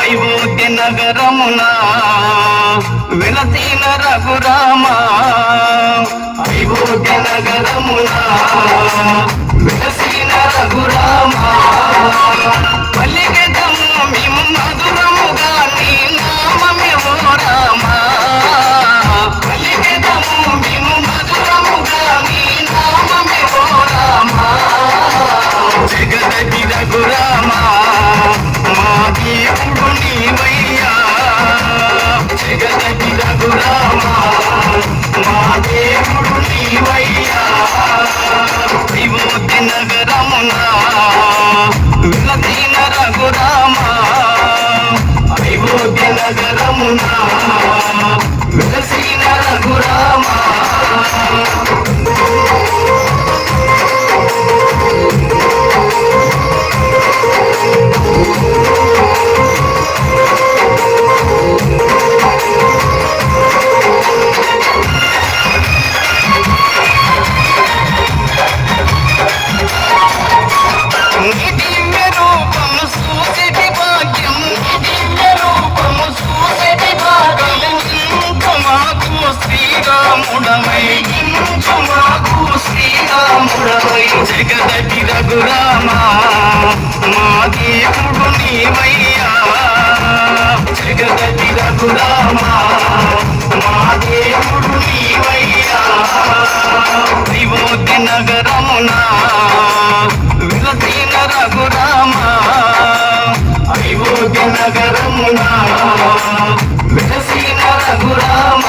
అయోధ్య నగరమున వెలసిన రఘురామ, అయోధ్య నగరమున వెలసిన రఘురామ, పలికెదము మేము మధురముగా నీ నామమేవో రామ, పలికెదము మేము మధురముగా నీ నామమేవో రామ, జగదగి రఘురామ మా దేవుడు నీవయ్యా, జగదగి రఘురామ మా దేవుడు నీవయ్యా, అయోధ్య నగరమున వెలసిన రఘురామ, అయోధ్య నగరమున వెలసిన రఘురామ. జగదగి రఘురామ మా దేవుడు నీవయ్యా, జగదగి రఘురామ మా దేవుడు నీవయ్యా, అయోధ్య నగరమున వెలసిన రఘురామ, అయోధ్య నగరమున వెలసిన రఘురామ.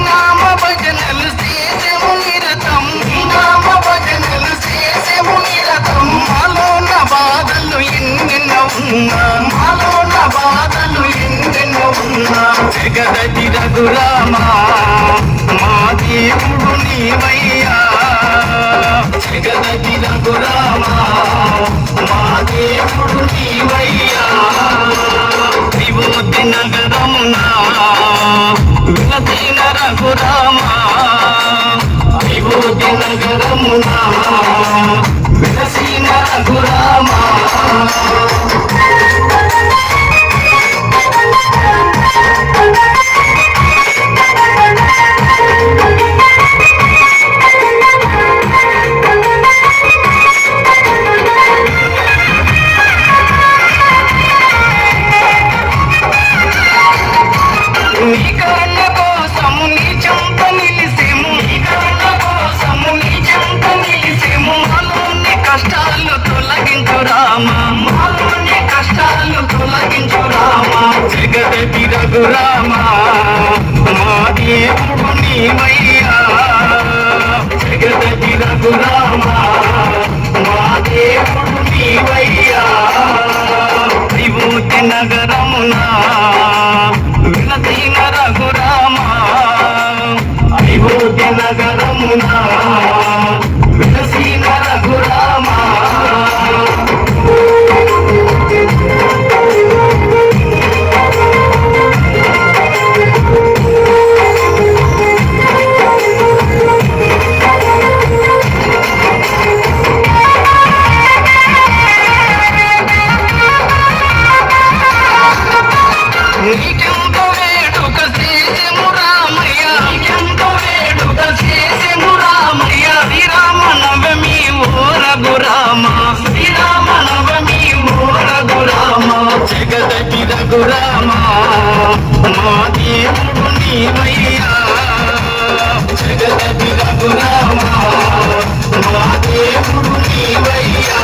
నామ భజనలు చేసేము నిరతం, నామ భజనలు చేసేము నిరతం, మాలోన బాధలు ఎన్నెన్నో ఉన్నా, మాలోన బాధలు ఎన్నెన్నో ఉన్నా, జగదగి రఘురామ మా దేవుడు నీవయ్యా, జగదగి రఘురామ మా దేవుడు నీవయ్యా, అయోధ్య నగరమున వెలసిన రఘురామ, అయోధ్య నగరమున వెలసిన రఘురామ. నీ కరుణ కోసము నీ చెంత నిలిసేము, నీ కరుణ కోసము నీ చెంత నిలిసేము, మాలోని కష్టాలు తొలగించు రామ, మాలోని కష్టాలు తొలగించు రామ, జగదగి రఘురామ మా దేవుడు నీవయ్యా, జగదగి రఘురామ మా దేవుడు నీవయ్యా, అయోధ్య నగరమున వెలసిన రఘురామ, అయోధ్య నగరమున వెలసిన రఘురామ. నీకెంతో వేడుక చేసెము రామయ్య, నీకెంతో వేడుక చేసెము రామయ్య, శ్రీరామ నవమి ఓ రఘురామ, శ్రీరామ నవమి ఓ రఘురామ, జగదగి రఘురామ మా దేవుడు నీవయ్యా, జగదగి రఘురామ మా దేవుడు నీవయ్యా.